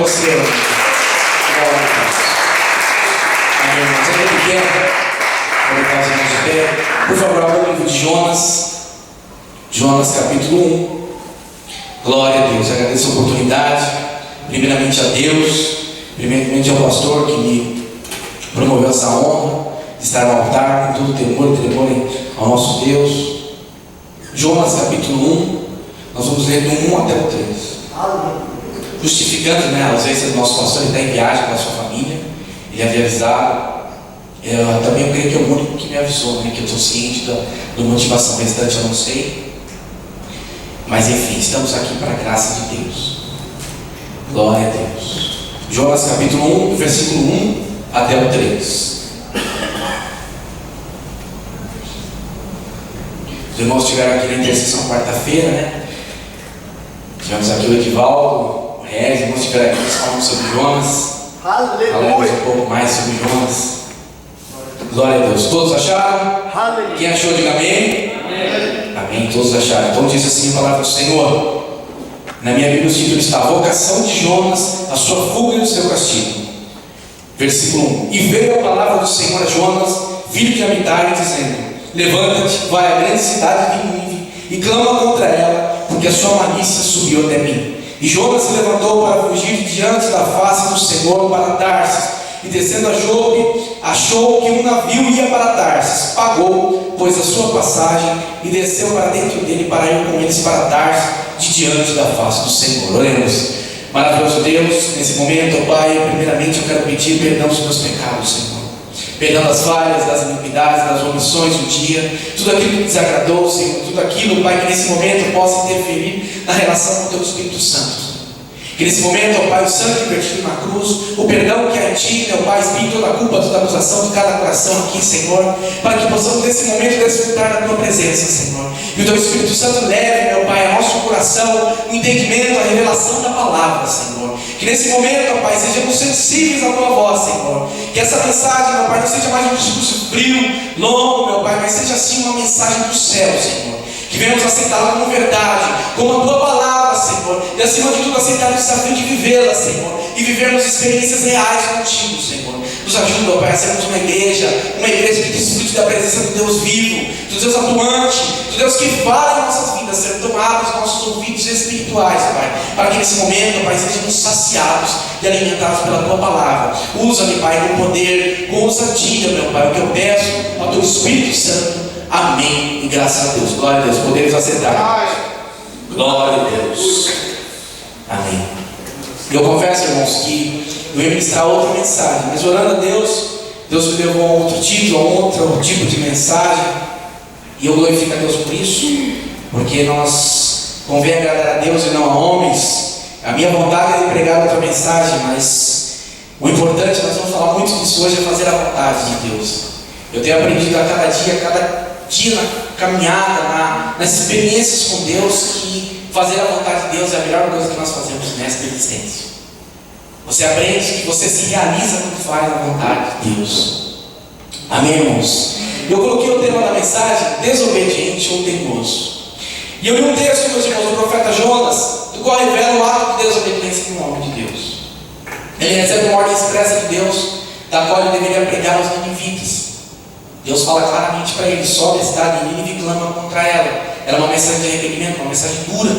você. Glória a Deus. Amém. Mas ainda pequeno, colocar as mãos de pé. Por favor, abra o livro de Jonas. Jonas capítulo 1. Glória a Deus. Eu agradeço a oportunidade. Primeiramente a Deus. Primeiramente ao pastor que me promoveu essa honra de estar no altar com todo temor e tremor ao nosso Deus. Jonas capítulo 1. Nós vamos ler do 1 até o 3. Justificando, às vezes o nosso pastor está em viagem com a sua família. Ele havia avisado. Também eu creio que é o único que me avisou, que eu estou ciente da motivação restante, eu não sei. Mas enfim, estamos aqui para a graça de Deus. Glória a Deus. Jonas capítulo 1, versículo 1 até o 3. Os irmãos estiveram aqui na intercessão quarta-feira, Tivemos aqui o Edivaldo, o Rez, os irmãos estiveram aqui falando sobre Jonas. Falamos um pouco mais sobre Jonas. Glória a Deus. Todos acharam? Aleluia. Quem achou, diga amém. Amém. Amém. Todos acharam. Então diz assim a palavra do Senhor. Na minha Bíblia o título está: a vocação de Jonas, a sua fuga e o seu castigo. Versículo 1. E veio a palavra do Senhor a Jonas, filho de Amitai, dizendo: levanta-te, vai à grande cidade de Nínive e clama contra ela, porque a sua malícia subiu até mim. E Jonas se levantou para fugir diante da face do Senhor para Tarsis, e descendo a Jope, achou que um navio ia para Tarsis. Pagou, pois, a sua passagem, e desceu para dentro dele para ir com eles para Tarsis, de diante da face do Senhor. Oremos. Maravilhoso Deus, nesse momento, Pai, primeiramente eu quero pedir perdão dos meus pecados, Senhor. Perdão das falhas, das iniquidades, das omissões do dia, tudo aquilo que desagradou, Senhor, tudo aquilo, Pai, que nesse momento possa interferir na relação com o Teu Espírito Santo. Que nesse momento, ó Pai, o sangue vertido na cruz, o perdão que há em Ti, meu Pai, expie toda a culpa, toda a acusação de cada coração aqui, Senhor, para que possamos nesse momento desfrutar da Tua presença, Senhor. E o Teu Espírito Santo leve, meu Pai, ao nosso coração o entendimento, a revelação da palavra, Senhor. Que nesse momento, ó Pai, sejamos sensíveis à Tua voz, Senhor. Que essa mensagem, meu Pai, não seja mais um discurso frio, longo, meu Pai, mas seja assim uma mensagem do céu, Senhor. Que venhamos aceitá-la como verdade, como a Tua palavra, Senhor, e acima de tudo aceitar o desafio de vivê-la, Senhor, e vivermos experiências reais contigo, Senhor. Nos ajuda, ó Pai, a sermos uma igreja que desfrute da presença do Deus vivo, do Deus atuante, do Deus que fala em nossas vidas, sendo tomados nossos ouvidos espirituais, Pai, para que nesse momento, Pai, sejamos saciados e alimentados pela Tua palavra. Usa-me, Pai, com poder, com ousadia, meu Pai, o que eu peço ao Teu Espírito Santo. Amém. E graças a Deus. Glória a Deus. Podemos aceitar. Glória a Deus. Amém. Eu confesso, irmãos, que eu ia ministrar outra mensagem, mas orando a Deus, Deus me levou a outro título, a outro tipo de mensagem, e eu glorifico a Deus por isso, porque nós convém agradar a Deus e não a homens. A minha vontade é de pregar outra mensagem, mas o importante, nós vamos falar muito disso hoje, é fazer a vontade de Deus. Eu tenho aprendido a cada dia na caminhada, nas experiências com Deus, que fazer a vontade de Deus é a melhor coisa que nós fazemos nesta existência. Você aprende que você se realiza quando faz a vontade de Deus. Amém, irmãos? Eu coloquei o tema da mensagem: desobediente ou teimoso. E eu li um texto, meus irmãos, do profeta Jonas, do qual revela o ato de desobediência no nome de Deus. Ele recebe uma ordem expressa de Deus, da qual ele deveria pregar aos ninivitas. Deus fala claramente para ele: sobe a cidade de Nínive e clama contra ela. Era uma mensagem de arrependimento, uma mensagem dura,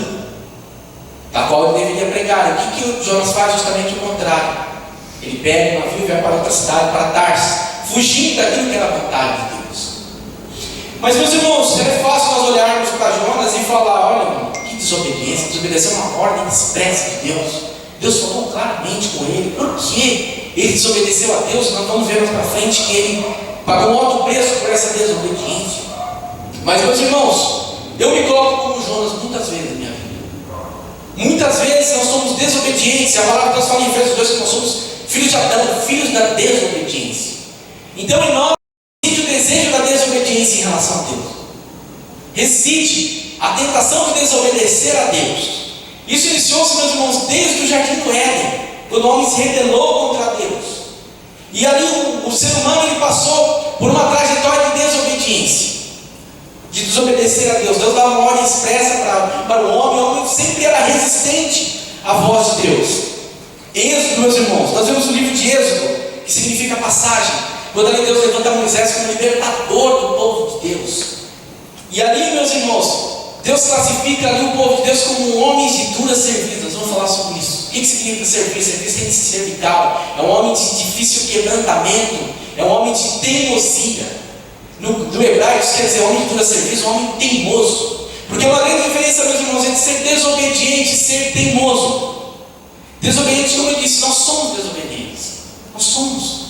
da qual ele deveria pregar. E o que Jonas faz? Justamente o contrário. Ele pega um navio e vai para outra cidade, para Tarsis, fugindo daquilo que era a vontade de Deus. Mas, meus irmãos, é fácil nós olharmos para Jonas e falar: olha, que desobediência, desobedeceu uma ordem expressa de Deus. Deus falou claramente com ele. Por que ele desobedeceu a Deus? Nós vamos ver mais para frente que ele pagou um alto preço por essa desobediência. Mas, meus irmãos, eu me coloco como Jonas muitas vezes na minha vida. Muitas vezes nós somos desobedientes. A palavra que nós fala em Efésios 2 que nós somos filhos de Adão, filhos da desobediência. Então, em nós reside o desejo da desobediência em relação a Deus. Reside a tentação de desobedecer a Deus. Isso iniciou-se, meus irmãos, desde o jardim do Éden, quando o homem se rebelou contra Deus. E ali o ser humano ele passou por uma trajetória de desobediência, de desobedecer a Deus. Deus dava uma ordem expressa para o homem sempre era resistente à voz de Deus. Êxodo, meus irmãos, nós vemos o livro de Êxodo, que significa passagem, quando ali Deus levanta Moisés como libertador do povo de Deus. E ali, meus irmãos, Deus classifica ali o povo de Deus como homens de dura serviço. Nós vamos falar sobre isso. O que significa servir? Serviço tem que ser cervical. É um homem de difícil quebrantamento. É um homem de teimosia. No hebraico isso quer dizer homem de dura serviço, um homem teimoso. Porque é uma grande diferença, meus irmãos, entre ser desobediente e ser teimoso. Desobediente, como eu disse, nós somos desobedientes. Nós somos.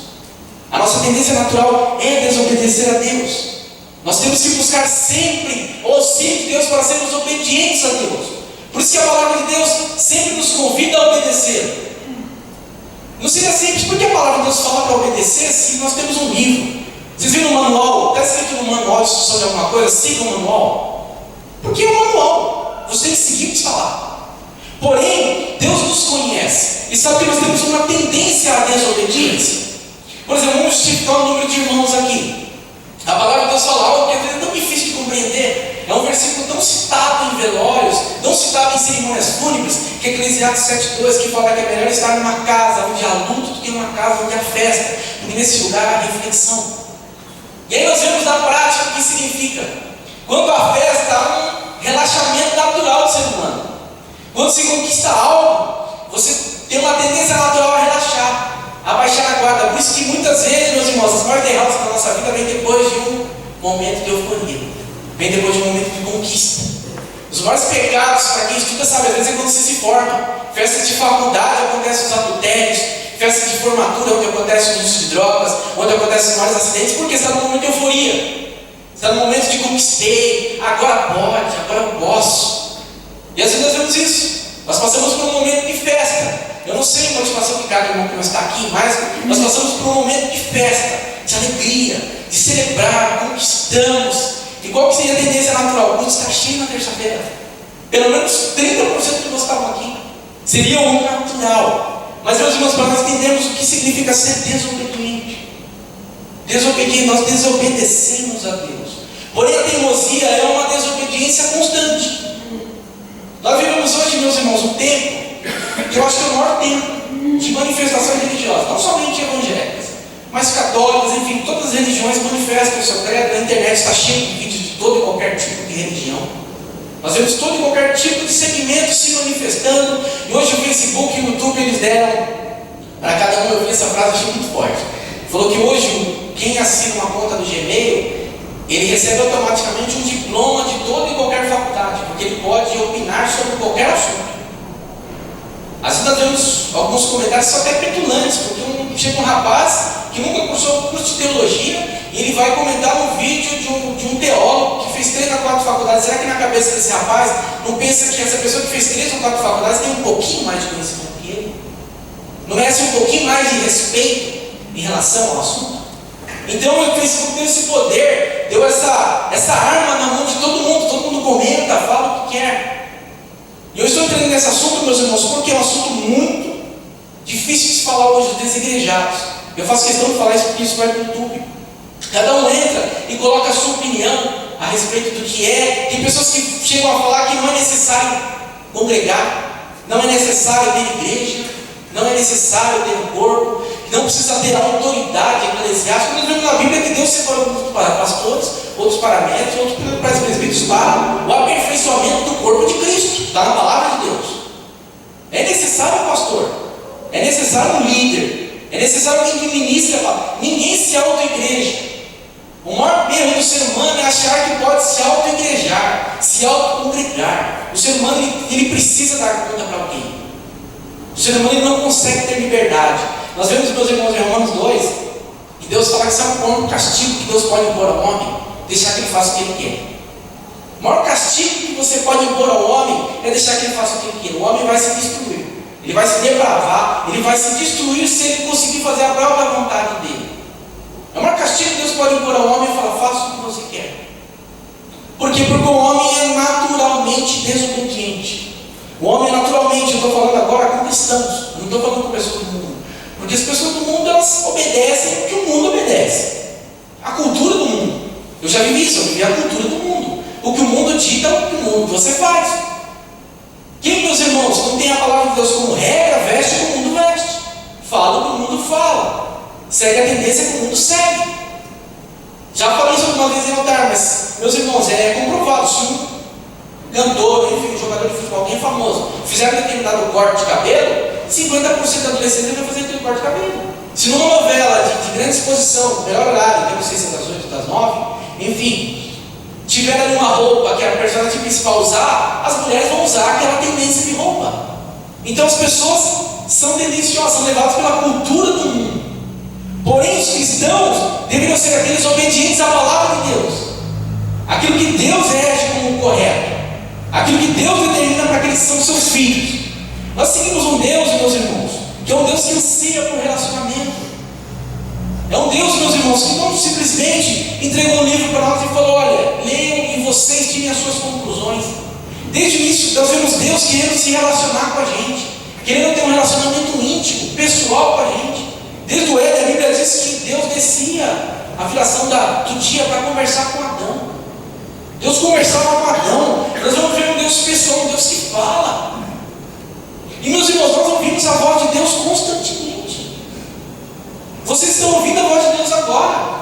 A nossa tendência natural é desobedecer a Deus. Nós temos que buscar sempre o auxílio de Deus para sermos obedientes a Deus. Por isso que a palavra de Deus sempre nos convida a obedecer. Não seria simples, porque a palavra de Deus fala para obedecer se nós temos um livro. Vocês viram no manual? Está escrito no manual de instrução de alguma coisa? Siga o manual. Porque é o manual. Você tem que seguir o que está lá. Porém, Deus nos conhece e sabe que nós temos uma tendência à desobediência. Por exemplo, vamos justificar o número de irmãos aqui. A palavra de Deus fala algo que é tão difícil de compreender. É um versículo tão citado em velórios, tão citado em cerimônias fúnebres, que é Eclesiastes 7,2, que fala que é melhor estar numa casa onde há luto do que numa casa onde há festa, porque nesse lugar há reflexão. E aí nós vemos na prática o que significa. Quando há festa, há um relaxamento natural do ser humano. Quando se conquista algo, você tem uma tendência natural a relaxar, a baixar a guarda. Por isso que muitas vezes, meus irmãos, as maiores derrotas da nossa vida vêm depois de um momento de euforia, vem depois de um momento de conquista. Os maiores pecados, para quem estuda sabe, às vezes é quando você se forma. Festas de faculdade acontecem os adultérios, festas de formatura onde acontece o uso de drogas, onde acontecem os maiores acidentes, porque você está num momento de euforia, você está num momento de conquistei, agora pode, agora eu posso. E às vezes nós vemos isso, nós passamos por um momento de festa. Eu não sei a motivação de cada irmão que não está aqui, mas nós passamos por um momento de festa, de alegria, de celebrar, conquistamos. E qual que seria a tendência natural? O culto está cheio na terça-feira. Pelo menos 30% que nós estavam aqui. Seria o natural. Mas, meus irmãos, para nós entendermos o que significa ser desobediente. Desobediente, nós desobedecemos a Deus. Porém, a teimosia é uma desobediência constante. Nós vivemos hoje, meus irmãos, um tempo que eu acho que é o maior tempo de manifestações religiosas, não somente evangélicas, mas católicas, enfim, todas as religiões manifestam o seu credo. A internet está cheia de vídeos de todo e qualquer tipo de religião. Nós vemos todo e qualquer tipo de segmento se manifestando. E hoje o Facebook e o YouTube, eles deram para cada um. Eu vi essa frase, achei muito forte. Falou que hoje quem assina uma conta do Gmail, ele recebe automaticamente um diploma de toda e qualquer faculdade, porque ele pode opinar sobre qualquer assunto. Assim nós vemos alguns comentários são até petulantes, porque chega um rapaz que nunca cursou curso de teologia e ele vai comentar um vídeo de um teólogo que fez 3 ou 4 faculdades. Será que na cabeça desse rapaz não pensa que essa pessoa que fez 3 ou 4 faculdades tem um pouquinho mais de conhecimento que ele? Não merece um pouquinho mais de respeito em relação ao assunto? Então o Facebook deu esse poder, deu essa arma na mão de todo mundo comenta, fala o que quer. E eu estou entrando nesse assunto, meus irmãos, porque é um assunto muito difícil de se falar hoje dos desigrejados. Eu faço questão de falar isso porque isso vai para o YouTube. Cada um entra e coloca a sua opinião a respeito do que é. Tem pessoas que chegam a falar que não é necessário congregar, não é necessário ter igreja, não é necessário ter um corpo, não precisa ter autoridade eclesiástica. Nós vemos na Bíblia que Deus separou uns para pastores, outros para médicos, outros para presbíteros, para o aperfeiçoamento do corpo de Cristo. Está na palavra de Deus. É necessário um pastor, é necessário um líder, é necessário alguém que ministre a palavra. Ninguém se auto-igreja. O maior erro do ser humano é achar que pode se auto-igrejar, se auto-congregar. O ser humano ele precisa dar conta para alguém. O ser humano ele não consegue ter liberdade. Nós vemos, meus irmãos, em Romanos 2, que Deus fala que isso é um castigo que Deus pode impor ao homem, deixar que ele faça o que ele quer. O maior castigo que você pode impor ao homem é deixar que ele faça o que ele quer. O homem vai se destruir, ele vai se depravar, ele vai se destruir se ele conseguir fazer a própria vontade dele. É o maior castigo que Deus pode impor ao homem e falar, faça o que você quer. Por quê? Porque o homem é naturalmente desobediente. O homem naturalmente, eu estou falando agora com cristãos, não estou falando com pessoas do mundo. Porque as pessoas do mundo, elas obedecem o que o mundo obedece. A cultura do mundo. Eu já vivi isso, eu vivi a cultura do mundo. O que o mundo dita, o que o mundo você faz. Quem, meus irmãos, não tem a palavra de Deus como regra, veste o que o mundo veste. segue a tendência que o mundo segue. Já falei isso alguma vez em altar, mas, meus irmãos, é comprovado. Se um cantor, enfim, um jogador de futebol, alguém famoso, fizer um determinado corte de cabelo, 50% da adolescente vai fazer aquele corte de cabelo. Se numa novela de grande exposição, melhor horário, eu não sei se é das 8 ou das 9, enfim, tiver ali uma roupa que a personagem principal usar, as mulheres vão usar aquela tendência de roupa. Então as pessoas são tendenciosas, são levadas pela cultura do mundo. Porém, os cristãos deveriam ser aqueles obedientes à palavra de Deus, aquilo que Deus rege como correto, aquilo que Deus determina para aqueles que são seus filhos. Nós seguimos um Deus, meus irmãos, que é um Deus que anseia por relacionamento. É um Deus, meus irmãos, que não simplesmente entregou um livro para nós e falou: olha, leiam e vocês tirem as suas conclusões. Desde o início nós vemos Deus querendo se relacionar com a gente, querendo ter um relacionamento íntimo, pessoal com a gente. Desde o Éden, a Bíblia diz que Deus descia a viração do dia para conversar com Adão. Deus conversava com Adão. Nós vamos ver um Deus pessoal, um Deus que fala. E, meus irmãos, nós ouvimos a voz de Deus constantemente. Vocês estão ouvindo a voz de Deus agora.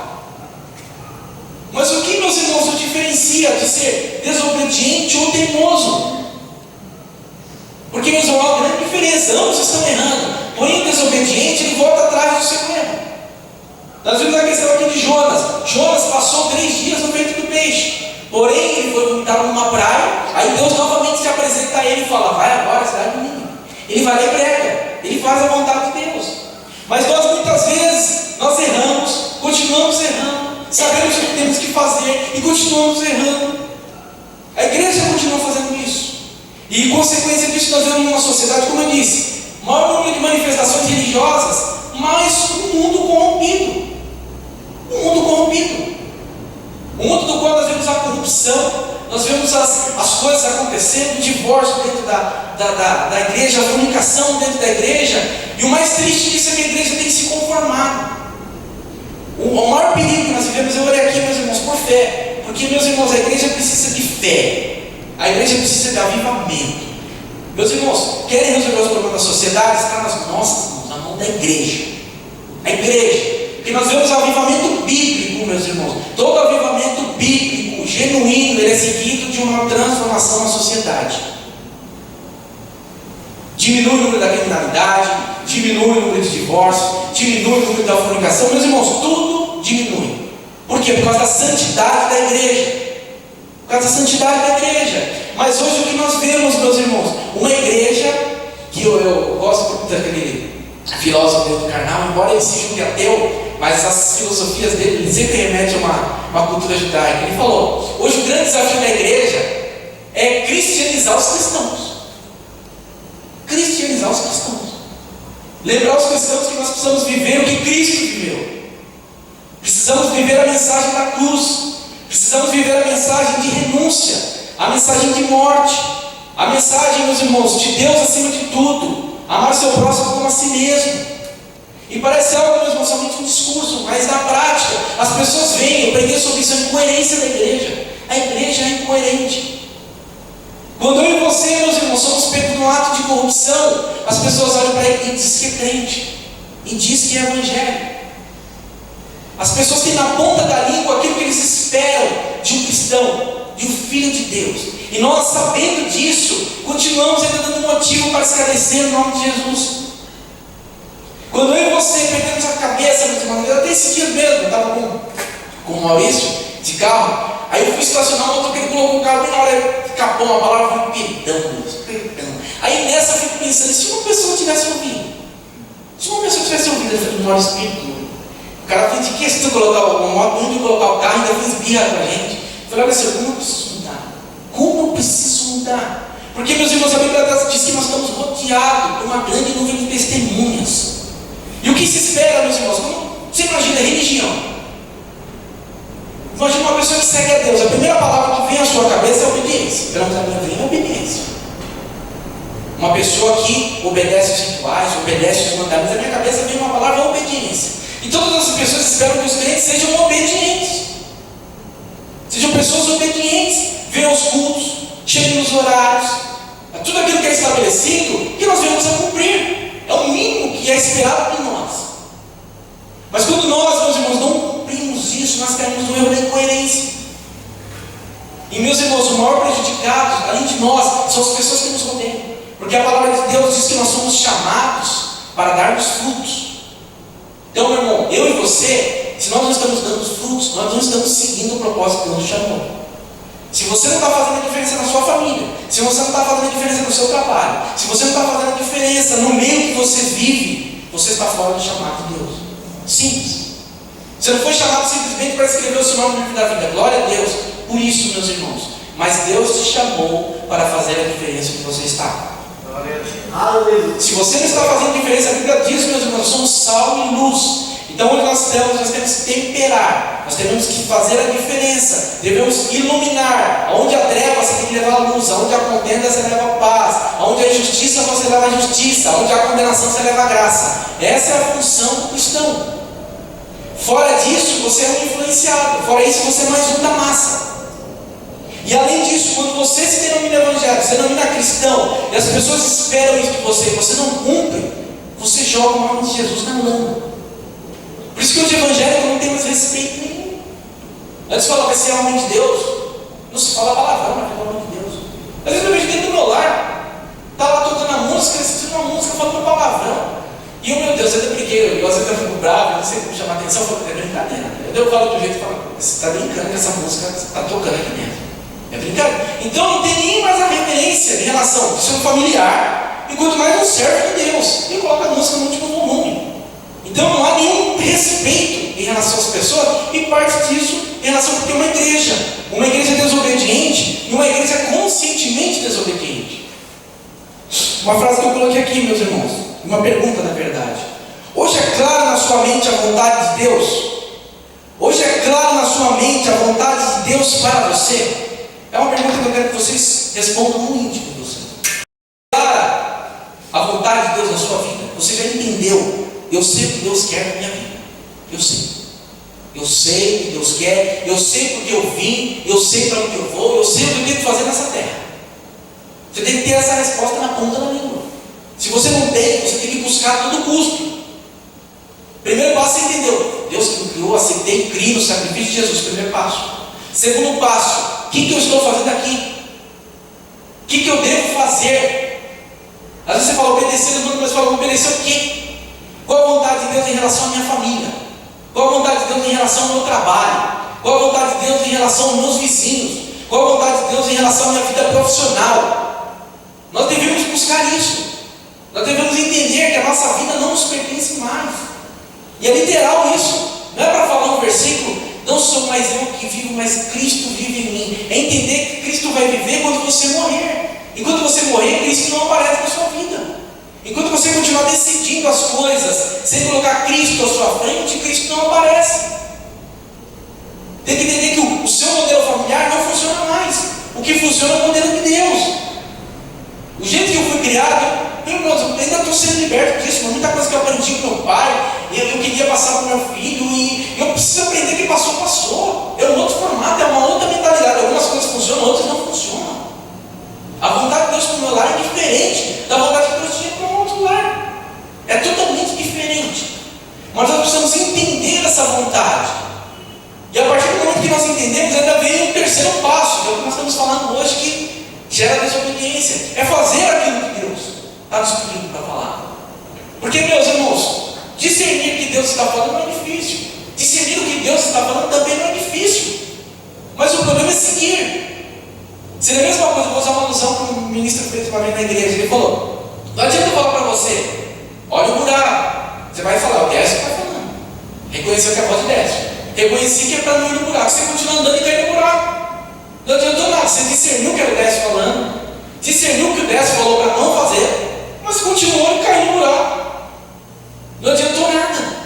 Mas o que, meus irmãos, o diferencia de ser desobediente ou teimoso? Porque, meus irmãos, há uma grande diferença. Ambos estão errando. Porém, o desobediente, ele volta atrás do seu erro. Nós vimos a questão aqui de Jonas. Jonas passou 3 dias no ventre do peixe. Porém, ele foi vomitado numa praia. Aí Deus novamente se apresenta a ele e fala: vai agora, cidade do Nínive. Ele vai lá e prega. Ele faz a vontade de Deus. Mas nós muitas vezes, nós erramos, continuamos errando, sabemos o que temos que fazer e continuamos errando. A igreja continua fazendo isso. E consequência disso, nós vemos uma sociedade, como eu disse, maior número de manifestações religiosas, mas um mundo corrompido. Um mundo corrompido. Um mundo do qual nós vemos a corrupção, nós vemos as coisas acontecendo, o divórcio dentro da igreja, a fornicação dentro da igreja, e o mais triste disso é que a igreja tem que se conformar. O maior perigo que nós vivemos, eu orei aqui, meus irmãos, por fé, porque, meus irmãos, a igreja precisa de fé, a igreja precisa de avivamento. Meus irmãos, querem resolver os problemas da sociedade? Está nas nossas mãos, na mão da igreja. A igreja. Porque nós vemos o avivamento bíblico, meus irmãos. Todo avivamento bíblico, genuíno, ele é seguido de uma transformação na sociedade. Diminui o número da criminalidade, diminui o número de divórcios, diminui o número da fornicação. Meus irmãos, tudo diminui. Por quê? Por causa da santidade da igreja. Por causa da santidade da igreja. Mas hoje o que nós vemos, meus irmãos? Uma igreja, que eu gosto daquele filósofo dentro do carnal, embora ele se julgue ateu, mas as filosofias dele ele sempre remetem a uma cultura judaica. Ele falou: hoje o grande desafio da igreja é cristianizar os cristãos. Cristianizar os cristãos. Lembrar os cristãos que nós precisamos viver o que Cristo viveu. Precisamos viver a mensagem da cruz. Precisamos viver a mensagem de renúncia, a mensagem de morte, a mensagem, meus irmãos, de Deus acima de tudo, amar o seu próximo como a si mesmo. E parece algo, meus irmãos, somente um discurso, mas na prática, as pessoas veem, eu preguei sobre isso, a incoerência da igreja. A igreja é incoerente. Quando eu e você, meus irmãos, somos pegos num ato de corrupção, as pessoas olham para ele e dizem que é crente, e diz que é evangelho. As pessoas têm na ponta da língua aquilo que eles esperam de um cristão, de um filho de Deus. E nós, sabendo disso, continuamos ainda dando motivo para esclarecer no nome de Jesus. Quando eu e você perdemos a cabeça, meus irmãos, até esse dia mesmo, eu estava com o Maurício de carro, aí eu fui estacionar o motoqueiro, colocou o carro bem na hora, escapou uma palavra, perdão, Deus, perdão. Aí nessa eu fico pensando, se uma pessoa tivesse ouvido, eu falei: Maurício, perdoa. O cara fez de questão de colocar o moto, onde colocar o carro, ainda fez birra com a gente. Eu falei: olha, Senhor, como eu preciso mudar? Como eu preciso mudar? Porque, meus irmãos, a Bíblia diz que nós estamos rodeados por uma grande nuvem de testemunhas. E o que se espera, meus irmãos? Você imagina a religião. Imagina uma pessoa que segue a Deus. A primeira palavra que vem à sua cabeça é obediência. Pelo menos a minha vem é obediência. Uma pessoa que obedece os rituais, obedece os mandamentos, na minha cabeça vem uma palavra obediência. E todas as pessoas esperam que os crentes sejam obedientes. Sejam pessoas obedientes, venham aos cultos, cheguem nos horários, a tudo aquilo que é estabelecido, que nós venhamos a cumprir. É o mínimo que é esperado de nós. Mas quando nós, meus irmãos, não cumprimos isso, nós caímos no erro da incoerência. E, meus irmãos, o maior prejudicado, além de nós, são as pessoas que nos rodeiam. Porque a palavra de Deus diz que nós somos chamados para darmos frutos. Então, meu irmão, eu e você, se nós não estamos dando frutos, nós não estamos seguindo o propósito que Deus nos chamou. Se você não está fazendo a diferença na sua família, se você não está fazendo a diferença no seu trabalho, se você não está fazendo a diferença no meio que você vive, você está fora do chamado de Deus. Simples. Você não foi chamado simplesmente para escrever o seu nome no livro da vida. Glória a Deus por isso, meus irmãos. Mas Deus te chamou para fazer a diferença que você está. Aleluia. Se você não está fazendo diferença, a Bíblia diz, meus irmãos, somos sal e luz. Então, onde nós temos que temperar, nós temos que fazer a diferença, devemos iluminar. Onde há trevas, você tem que levar a luz, onde há contenda, você leva a paz, onde há injustiça, você leva a justiça, onde há condenação, você leva a graça. Essa é a função do cristão. Fora disso, você é um influenciado, fora isso, você é mais um da massa. E além disso, quando você se denomina evangélico, se denomina cristão, e as pessoas esperam isso de você, e você não cumpre, você joga o nome de Jesus na lama. Por isso que os evangélicos não têm mais respeito nenhum. Antes fala, vai ser homem de Deus. Não se fala palavrão, mas é homem de Deus. Às vezes eu vejo dentro do meu lar, está lá tocando a música, assistindo uma música, falando palavrão. E eu, meu Deus, eu até briguei, eu às vezes eu fico bravo, eu não sei como chamar a atenção, eu falo, é brincadeira. Eu falo do jeito que falo, você está brincando que essa música está tocando aqui dentro. É brincadeira. Então não tem nem mais a referência em relação ao seu familiar, e quanto mais um servo de Deus. E coloca a música no último volume. Então não há nenhum respeito em relação às pessoas, e parte disso em relação porque é uma igreja desobediente, e uma igreja conscientemente desobediente. Uma frase que eu coloquei aqui, meus irmãos, uma pergunta na verdade. Hoje é claro na sua mente a vontade de Deus? Hoje é claro na sua mente a vontade de Deus para você? É uma pergunta que eu quero que vocês respondam no íntimo de vocês. É clara a vontade de Deus na sua vida? Você já entendeu? Eu sei o que Deus quer na minha vida. Eu sei. Eu sei o que Deus quer. Eu sei porque eu vim. Eu sei para onde eu vou. Eu sei o que eu tenho que fazer nessa terra. Você tem que ter essa resposta na ponta da língua. Se você não tem, você tem que buscar a todo custo. Primeiro passo, você entendeu? Deus que me criou, aceitei, criei no sacrifício de Jesus. Primeiro passo. Segundo passo, o que eu estou fazendo aqui? O que eu devo fazer? Às vezes você fala obedecer, mas você fala obedecer o quê? Qual a vontade de Deus em relação à minha família? Qual a vontade de Deus em relação ao meu trabalho? Qual a vontade de Deus em relação aos meus vizinhos? Qual a vontade de Deus em relação à minha vida profissional? Nós devemos buscar isso. Nós devemos entender que a nossa vida não nos pertence mais. E é literal isso. Não é para falar um versículo, não sou mais eu que vivo, mas Cristo vive em mim. É entender que Cristo vai viver quando você morrer. E quando você morrer, Cristo não aparece na sua vida. Enquanto você continuar decidindo as coisas sem colocar Cristo à sua frente, Cristo não aparece. Tem que entender que o seu modelo familiar não funciona mais. O que funciona é o modelo de Deus. O jeito que eu fui criado, meu irmão, eu ainda estou sendo liberto disso. Muita coisa que eu aprendi com meu pai, eu queria passar para o meu filho, e eu preciso aprender que passou. É um outro formato, é uma outra mentalidade. Algumas coisas funcionam, outras não funcionam. A vontade de Deus para o meu lar é diferente da vontade que Deus tinha para um outro lar. É totalmente diferente. Mas nós precisamos entender essa vontade. E a partir do momento que nós entendemos, ainda vem um terceiro passo, que é o que nós estamos falando hoje, que gera desobediência. É fazer aquilo que Deus está nos pedindo para falar. Porque, meus irmãos, discernir o que Deus está falando não é difícil. Discernir o que Deus está falando também não é difícil. Mas o problema é seguir. Seria a mesma coisa, eu vou usar uma alusão que o ministro fez uma vez na igreja. Ele falou: não adianta eu falar para você, olha o buraco. Você vai falar, eu desço, vai falando. Reconheceu que a voz desce. Reconheci que é para não ir no buraco. Você continua andando e cai no buraco. Não adiantou nada. Você discerniu que era o Décio falando, discerniu que o Décio falou para não fazer, mas continuou e caiu no buraco. Não adiantou nada.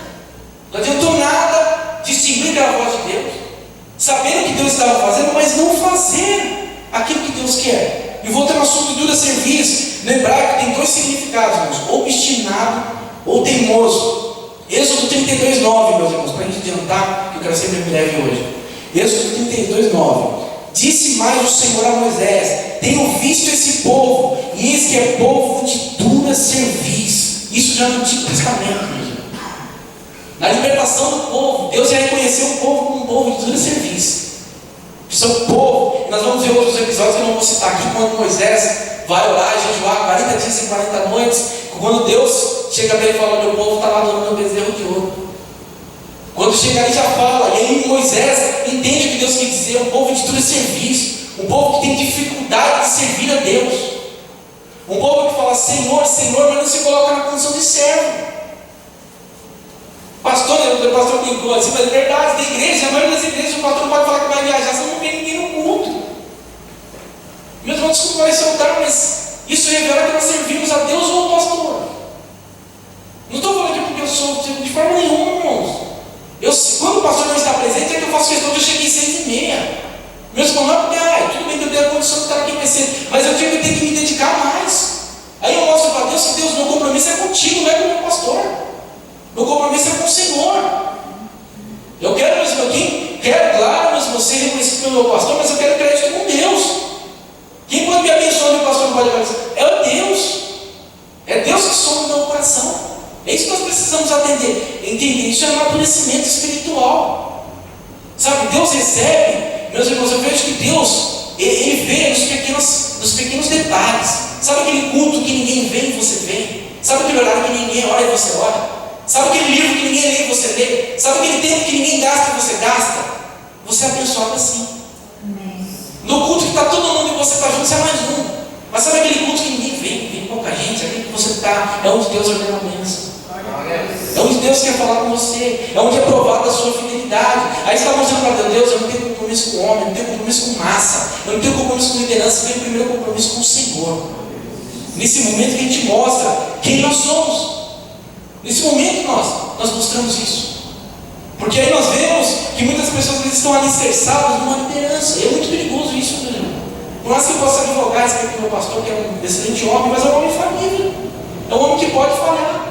Não adiantou nada distinguir que era a voz de Deus, saber o que Deus estava fazendo, mas não fazer aquilo que Deus quer. E voltando ao assunto de dura serviço, no hebraico tem dois significados, irmãos: obstinado ou teimoso. Êxodo 32:9, meus irmãos, para a gente adiantar, que eu quero ser bem breve hoje. Êxodo 32:9. Disse mais o Senhor a Moisés: tenho visto esse povo, e eis que é povo de dura serviço. Isso já no Antigo Testamento, meus irmãos. Na libertação do povo, Deus ia reconhecer o povo como um povo de duro serviço. Isso é o povo. E nós vamos ver outros episódios que eu não vou citar aqui, quando Moisés vai orar e jejuar 40 dias e 40 noites. Quando Deus chega para ele e fala: meu povo está lá adorando o bezerro de ouro. Quando chega ali já fala. E aí Moisés entende o que Deus quer dizer. Um povo de duro serviço. Um povo que tem dificuldade de servir a Deus. Um povo que fala: Senhor, Senhor, mas não se coloca na condição de servo. O pastor brincou assim, mas é verdade, tem igreja, a maioria das igrejas, o pastor não pode falar que vai viajar, senão não vem ninguém no culto. Meus irmãos, desculpa vai soltar, mas isso revela que nós servimos a Deus ou ao pastor. Não estou falando aqui porque eu sou de forma nenhuma, irmãos. Quando o pastor não está presente, é que eu faço questão de eu cheguei às 6h30. Meus irmãos, não é porque, tudo bem que eu tenho a condição de estar aqui mais cedo, mas eu tenho que me dedicar mais. Aí eu mostro para Deus que Deus, meu compromisso é contigo, não é com o meu pastor. Meu compromisso é com o Senhor. Eu quero, meus irmãos, claro, mas você reconhecido pelo meu pastor, mas eu quero crédito com Deus. Quem pode me abençoar, meu pastor não pode abençoar? É o Deus. É Deus que soma o meu coração. É isso que nós precisamos entender. Isso é amadurecimento espiritual. Sabe, Deus recebe, meus irmãos, eu vejo que Deus, Ele vê nos pequenos detalhes. Sabe aquele culto que ninguém vê e você vê? Sabe aquele horário que ninguém ora e você ora? Sabe aquele livro que ninguém lê e você lê? Sabe aquele tempo que ninguém gasta e você gasta? Você é abençoado assim. No culto que está todo mundo e você está junto, você é mais um. Mas sabe aquele culto que ninguém vem pouca gente, aquele que você está, é onde Deus ordena a bênção. É onde Deus quer falar com você. É onde é provada a sua fidelidade. Aí você está mostrando para Deus: eu não tenho compromisso com o homem, eu não tenho compromisso com massa, eu não tenho compromisso com liderança, eu tenho primeiro compromisso com o Senhor. Nesse momento que a gente mostra quem nós somos. Nesse momento nós mostramos isso. Porque aí nós vemos que muitas pessoas estão alicerçadas numa liderança. E é muito perigoso isso, meu irmão. Por mais que eu possa advogar respeito do meu pastor, que é um excelente homem, mas é um homem falível. É um homem que pode falhar.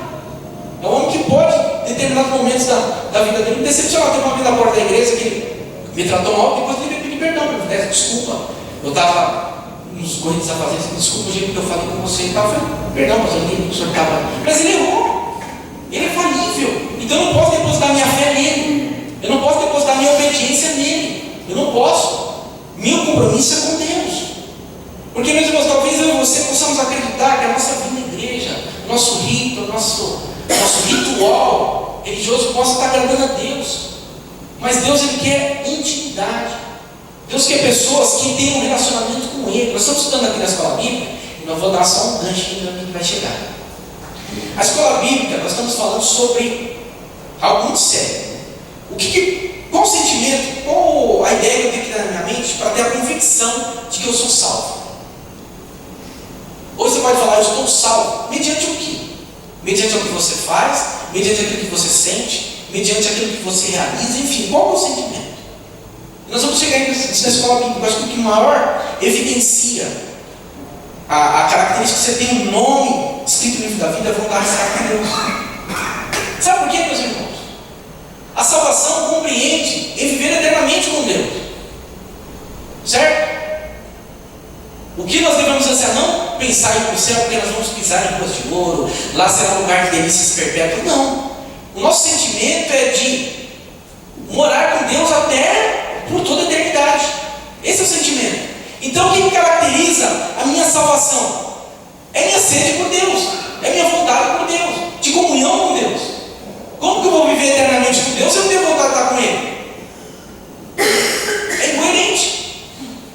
É um homem que pode, em determinados momentos da vida dele, me decepcionar. Teve uma vez na porta da igreja que ele me tratou mal, depois ele me pediu perdão. Eu falei: desculpa, eu estava nos corridos a fazer, desculpa o jeito que eu falei com você e tal. Eu falei: perdão, pastor, o senhor estava. Mas ele errou. Ele é falível. Então eu não posso depositar minha fé nele. Eu não posso depositar minha obediência nele. Eu não posso. Meu compromisso é com Deus. Porque, meus irmãos, talvez eu e você possamos acreditar que a nossa vida na igreja, o nosso rito, o nosso ritual religioso possa estar agradando a Deus. Mas Deus, Ele quer intimidade. Deus quer pessoas que tenham um relacionamento com Ele. Nós estamos estudando aqui na escola bíblica, e nós vamos dar só um ganchinho que vai chegar. A escola bíblica, nós estamos falando sobre algo muito sério. Qual o sentimento, qual a ideia que eu tenho que ter na minha mente para ter a convicção de que eu sou salvo? Ou você pode falar: eu estou salvo. Mediante o quê? Mediante o que você faz, mediante aquilo que você sente, mediante aquilo que você realiza, enfim, qual é o sentimento? E nós vamos chegar nisso na escola bíblica. Eu acho que o que maior evidencia a característica que você tem um nome escrito no livro da vida é a vontade de estar com Deus. Sabe por quê, meus irmãos? A salvação compreende em viver eternamente com Deus. Certo? O que nós devemos ansiar? Não pensar em ir para o céu porque nós vamos pisar em ruas de ouro, lá será um lugar de delícias perpétuas. Não. O nosso sentimento é de morar com Deus até por toda a eternidade. Esse é o sentimento. Então, o que caracteriza a minha salvação? É minha sede por Deus, é minha vontade por Deus, de comunhão com Deus. Como que eu vou viver eternamente com Deus se eu não tenho vontade de estar com Ele? É incoerente.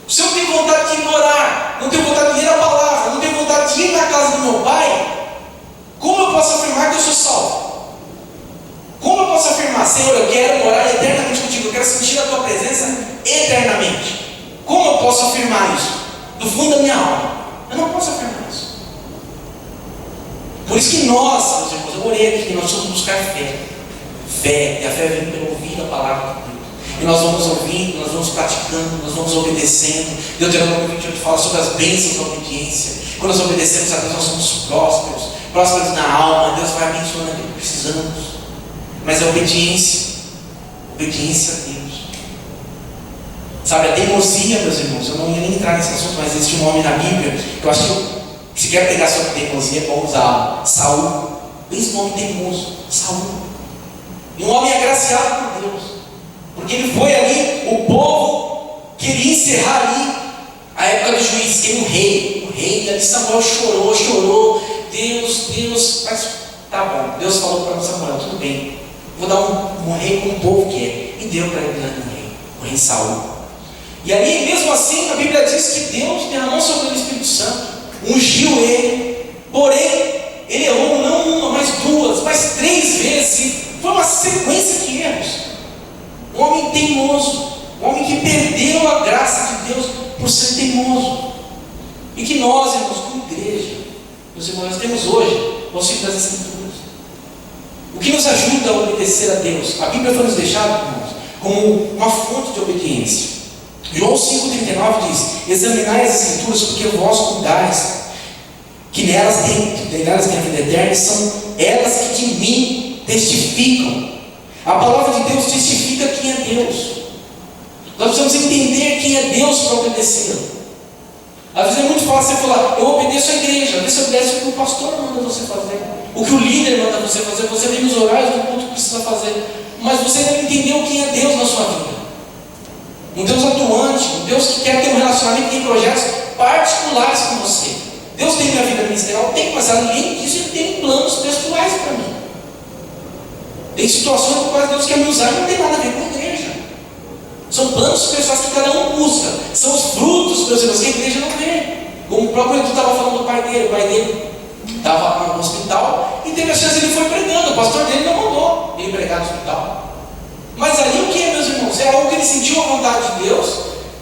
Se eu tenho vontade de orar, não tenho vontade de ler a palavra, não tenho vontade de ir na casa do meu Pai, como eu posso afirmar que eu sou salvo? Como eu posso afirmar: Senhor, eu quero morar eternamente contigo, eu quero sentir a Tua presença eternamente? Como eu posso afirmar isso? Do fundo da minha alma. Eu não posso afirmar isso. Por isso que nós, meus irmãos, eu orei aqui, nós vamos buscar fé. Fé, e a fé vem pelo ouvir a palavra de Deus. E nós vamos ouvindo, nós vamos praticando, nós vamos obedecendo. Deuteronômio 28 fala sobre as bênçãos da obediência. Quando nós obedecemos a Deus, nós somos prósperos na alma. Deus vai abençoando aquilo que precisamos. Mas é obediência a Deus. Sabe, a teimosia, meus irmãos, eu não ia nem entrar nesse assunto, mas existe um homem na Bíblia, que eu acho que se quer pregar sobre teimosia, é bom usar Saul. Esse nome teimoso, Saul. E um homem agraciado por Deus, porque ele foi ali, o povo queria encerrar ali a época do juiz, que o rei, ali Samuel chorou, Deus, mas tá bom, Deus falou para Samuel, tudo bem, vou dar um rei como o povo quer, e deu para ele o rei Saul. E aí, mesmo assim, a Bíblia diz que Deus derramou sobre o Espírito Santo, ungiu ele, porém, ele errou não uma, mas duas, mas 3 vezes, foi uma sequência de erros. Um homem teimoso, um homem que perdeu a graça de Deus por ser teimoso. E que nós, irmãos, como igreja, meus irmãos, nós temos hoje o auxílio das Escrituras. O que nos ajuda a obedecer a Deus? A Bíblia foi nos deixada, irmãos, como uma fonte de obediência. João 5,39 diz: examinai as Escrituras, porque vós cuidais que nelas tem a vida eterna, e são elas que de mim testificam. A palavra de Deus testifica quem é Deus. Nós precisamos entender quem é Deus para obedecê-lo. Às vezes é muito fácil você falar, eu obedeço a igreja. Às vezes você obedece o que o pastor manda você fazer, o que o líder manda você fazer, você vem nos horários do culto que precisa fazer, mas você não entendeu quem é Deus na sua vida. Um Deus atuante, um Deus que quer ter um relacionamento, tem projetos particulares com você. Deus tem minha vida ministerial? Tem, mas além disso Ele tem planos pessoais para mim. Tem situações por quais Deus quer me usar e não tem nada a ver com a igreja. São planos pessoais que cada um busca. São os frutos, meus irmãos, que a igreja não vê. Como o próprio Edu estava falando do pai dele estava no hospital e teve a chance, ele foi pregando. O pastor dele não mandou ele pregar no hospital. Mas ali o que é, meus irmãos? É algo que ele sentiu a vontade de Deus,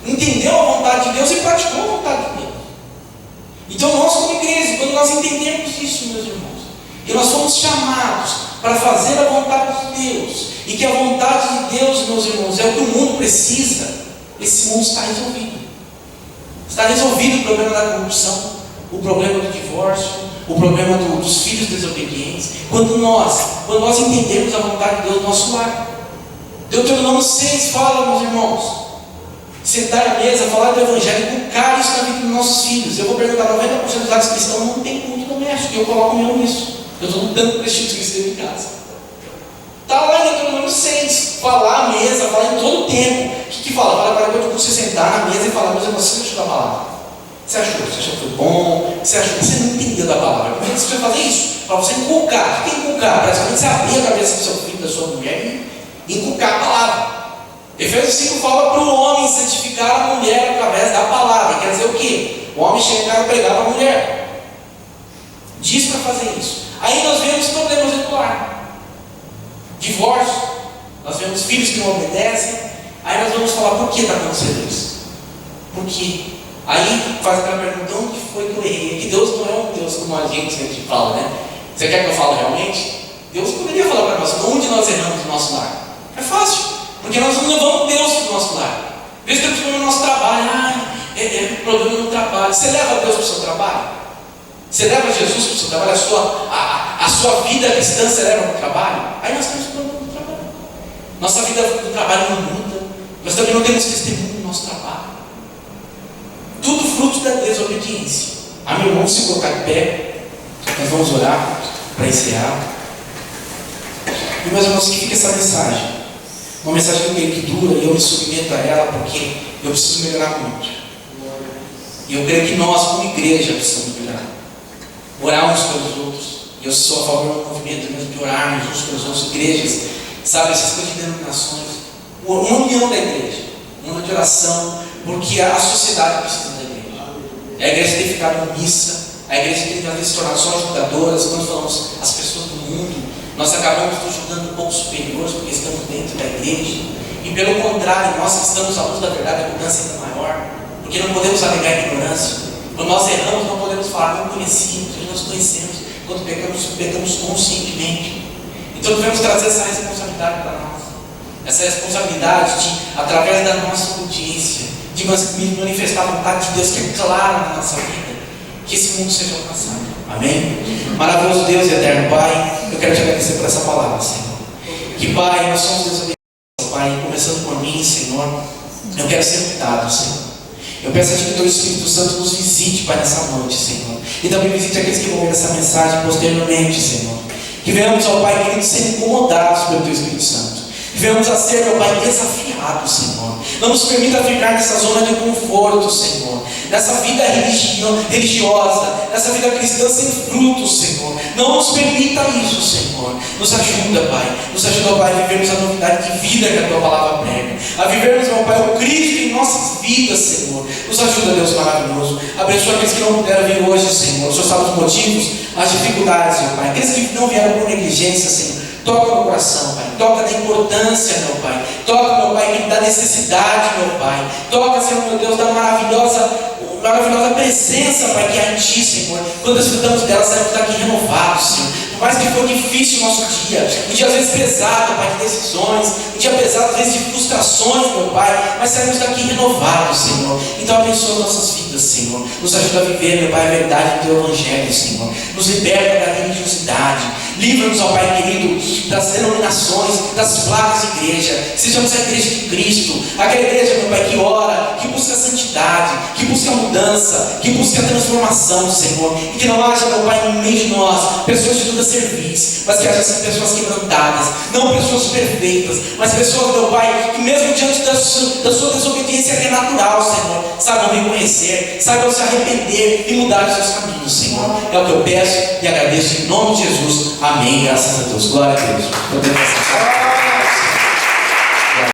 entendeu a vontade de Deus e praticou a vontade de Deus. Então nós como igreja, quando nós entendemos isso, meus irmãos, que nós somos chamados para fazer a vontade de Deus, e que a vontade de Deus, meus irmãos, é o que o mundo precisa, esse mundo está resolvido. Está resolvido o problema da corrupção, o problema do divórcio, o problema dos filhos desobedientes, quando nós entendemos a vontade de Deus no nosso lar. Deuteronômio 6 fala, meus irmãos, sentar à mesa, falar do Evangelho, colocar isso na vida dos nossos filhos. Eu vou perguntar, 90% dos lares cristãos não tem culto doméstico, e eu coloco o meu nisso. Eu estou lutando para instituir isso dentro de casa. Está lá em Deuteronômio 6, falar à mesa, falar em todo o tempo. O que fala? Fala para você sentar na mesa e falar, meus irmãos, você achou da palavra? Você achou que foi bom? Você achou que você não entendeu da palavra? Como é que você vai fazer isso? Para você inculcar. O que é inculcar? Praticamente você abrir a cabeça do seu filho, da sua mulher e inculcar a palavra. Efésios 5 fala para o homem santificar a mulher através da palavra. Quer dizer o quê? O homem chegar e pregar para a mulher. Diz para fazer isso. Aí nós vemos problemas do lar. Divórcio. Nós vemos filhos que não obedecem. Aí nós vamos falar, por que está acontecendo isso? Por quê? Aí faz aquela pergunta, onde foi que eu errei? É que Deus não é um Deus como a gente fala, né? Você quer que eu fale realmente? Deus poderia falar para nós, onde nós erramos no nosso lar? É fácil, porque nós não levamos Deus para o nosso lar. Às vezes temos problema no nosso trabalho, é problema no trabalho. Você leva Deus para o seu trabalho? Você leva Jesus para o seu trabalho? A sua vida cristã você leva para o trabalho? Aí nós temos problema no trabalho. Nossa vida no trabalho não muda. Nós também não temos testemunho no nosso trabalho. Tudo fruto da desobediência. Amém, irmãos, se colocar de pé, nós vamos orar para encerrar. E meus irmãos, que fica essa mensagem? Uma mensagem que eu creio que dura e eu me submeto a ela porque eu preciso melhorar muito. E eu creio que nós, como igreja, precisamos melhorar. Orar uns pelos outros. E eu sou a favor do movimento mesmo de orarmos uns pelos outros, igrejas, sabe, essas coisas de denominações. Uma união da igreja, uma de oração, porque a sociedade precisa da igreja. A igreja tem ficado omissa, a igreja tem às vezes se tornado só ajudadoras. Quando falamos as pessoas do mundo, nós acabamos nos julgando um pouco superiores porque estamos dentro da igreja. E pelo contrário, nós que estamos à luz da verdade, a mudança é ainda maior, porque não podemos alegar ignorância. Quando nós erramos, não podemos falar, não conhecemos, nós conhecemos. Quando pecamos conscientemente. Então devemos trazer essa responsabilidade para nós. Essa responsabilidade de, através da nossa obediência, de manifestar a vontade de Deus que é clara na nossa vida, que esse mundo seja alcançado. Amém? Maravilhoso Deus e eterno Pai, eu quero te agradecer por essa palavra, Senhor. Que Pai, nós somos desobedientes, Pai, começando por mim, Senhor. Eu quero ser cuidado, Senhor. Eu peço a Ti que o Teu Espírito Santo nos visite, Pai, nessa noite, Senhor. E também visite aqueles que vão ver essa mensagem posteriormente, Senhor. Que venhamos, ó Pai querido, ser incomodados pelo Teu Espírito Santo. Que venhamos a ser, ó Pai, desafiados, Senhor. Não nos permita ficar nessa zona de conforto, Senhor. Nessa vida religiosa, nessa vida cristã sem frutos, Senhor. Não nos permita isso, Senhor. Nos ajuda, Pai. Nos ajuda, Pai, a vivermos a novidade de vida que a Tua palavra prega. A vivermos, ó Pai, o Cristo em nossas vidas, Senhor. Nos ajuda, Deus maravilhoso. Abençoa aqueles que não puderam vir hoje, Senhor. O Senhor sabe os motivos, as dificuldades, ó Pai. Aqueles que não vieram por negligência, Senhor. Toca no coração, Pai. Toca na importância, meu Pai. Toca, meu Pai, da necessidade, meu Pai. Toca, Senhor, meu Deus, da maravilhosa presença, Pai, que há em Ti, Senhor. Quando desfrutamos dela, saímos daqui renovados, Senhor. Por mais que for difícil o nosso dia, um dia às vezes pesado, Pai, de decisões, um dia pesado às vezes de frustrações, meu Pai, mas saímos daqui renovados, Senhor. Então abençoa nossas vidas, Senhor. Nos ajuda a viver, meu Pai, a verdade do Teu Evangelho, Senhor. Nos liberta da religiosidade. Livra-nos, ó Pai querido, das denominações, das placas de igreja. Sejamos a igreja de Cristo, aquela igreja, meu Pai, que ora, que busca a santidade, que busca a mudança, que busca a transformação, Senhor. E que não haja, meu Pai, no meio de nós pessoas de toda serviço, mas que haja assim, pessoas quebrantadas, não pessoas perfeitas, mas pessoas, meu Pai, que mesmo diante da sua desobediência, que é natural, Senhor, saibam reconhecer, saibam se arrepender e mudar os seus caminhos, Senhor. É o que eu peço e agradeço em nome de Jesus. Amém. Graças a Deus. Glória a Deus.